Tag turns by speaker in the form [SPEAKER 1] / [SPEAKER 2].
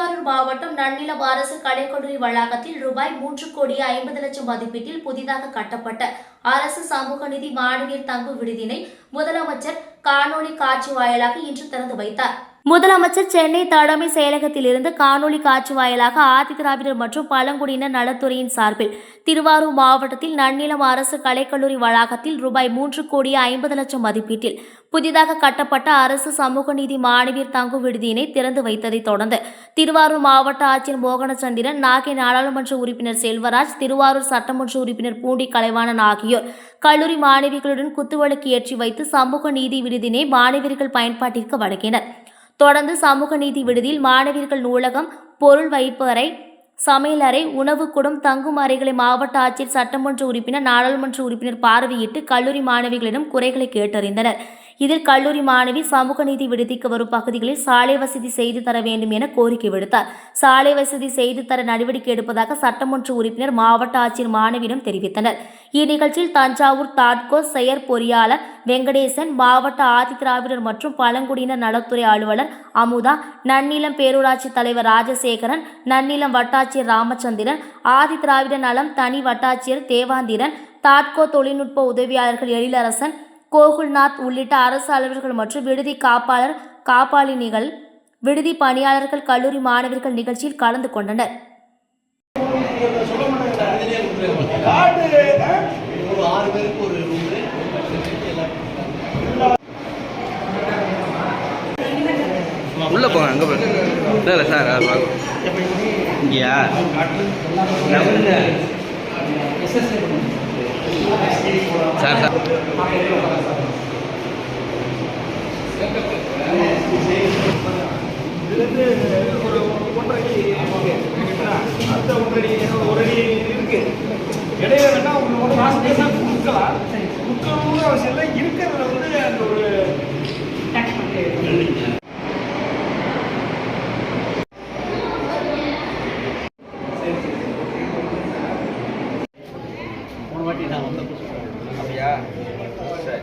[SPEAKER 1] திருவாரூர் மாவட்டம் நன்னிலம் அரசு கலைக்கல்லூரி வளாகத்தில் ரூபாய் 3,50,00,000 மதிப்பீட்டில் புதிதாக கட்டப்பட்ட அரசு சமூக நீதி மாணவியர் தங்கு விடுதியினை முதலமைச்சர் காணொலி காட்சி வாயிலாக இன்று திறந்து வைத்தார். முதலமைச்சர் சென்னை தலைமை செயலகத்திலிருந்து காணொலி காட்சி வாயிலாக ஆதிதிராவிடர் மற்றும் பழங்குடியினர் நலத்துறையின் சார்பில் திருவாரூர் மாவட்டத்தில் நன்னிலம் அரசு கலைக்கல்லூரி வளாகத்தில் ரூபாய் 3,50,00,000 மதிப்பீட்டில் புதிதாக கட்டப்பட்ட அரசு சமூக நீதி மாணவியர் தங்கும் விடுதியினை திறந்து வைத்ததை தொடர்ந்து திருவாரூர் மாவட்ட ஆட்சியர் மோகனச்சந்திரன், நாகை நாடாளுமன்ற உறுப்பினர் செல்வராஜ், திருவாரூர் சட்டமன்ற உறுப்பினர் பூண்டி கலைவாணன் ஆகியோர் கல்லூரி மாணவிகளுடன் குத்துவிளக்கு ஏற்றி வைத்து சமூக நீதி விடுதியினை மாணவியர்கள் பயன்பாட்டிற்கு வழங்கினர். தொடர்ந்து சமூக நீதி விடுதியில் மாணவியர்கள் நூலகம், பொருள் வைப்பறை, சமையலறை, உணவுக்கூடம், தங்கும் அறைகளை மாவட்ட ஆட்சியர், சட்டமன்ற உறுப்பினர், நாடாளுமன்ற உறுப்பினர் பார்வையிட்டு கல்லூரி மாணவிகளிடம் குறைகளை கேட்டறிந்தனர். இதில் கல்லூரி மாணவி சமூக நீதி விடுதிக்கு வரும் பகுதிகளில் சாலை வசதி செய்து தர வேண்டும் என கோரிக்கை விடுத்தார். சாலை வசதி செய்து தர நடவடிக்கை எடுப்பதாக சட்டமன்ற உறுப்பினர், மாவட்ட ஆட்சியர் மாணவியிடம் தெரிவித்தனர். இந்நிகழ்ச்சியில் தஞ்சாவூர் தாட்கோ செயற் பொறியாளர் வெங்கடேசன், மாவட்ட ஆதிதிராவிடர் மற்றும் பழங்குடியினர் நலத்துறை அலுவலர் அமுதா, நன்னிலம் பேரூராட்சி தலைவர் ராஜசேகரன், நன்னிலம் வட்டாட்சியர் ராமச்சந்திரன், ஆதிதிராவிடர் நலம் தனி வட்டாட்சியர் தேவாந்திரன், தாட்கோ தொழில்நுட்ப உதவியாளர்கள் எழிலரசன், கோகுல்நாத் உள்ளிட்ட அரசு அலுவலர்கள் மற்றும் விடுதி காப்பாளர், காப்பாளினிகள், விடுதி பணியாளர்கள், கல்லூரி மாணவர்கள் நிகழ்ச்சியில் கலந்து கொண்டனர்.
[SPEAKER 2] உள்ள போங்க, அங்கே போங்க. இல்லை சார், அது வாங்க. இங்கேயா சார் சார்
[SPEAKER 3] ஒரு 1.5 அடி இருக்கு. இடையில வேணா ஒரு மாசம் கொடுக்கலாம். கொடுக்கணும்னு அவசியம் இல்லை. இருக்கிறதுல வந்து அந்த ஒரு வாட்டி நான் வந்து அப்படியா? சரி சரி.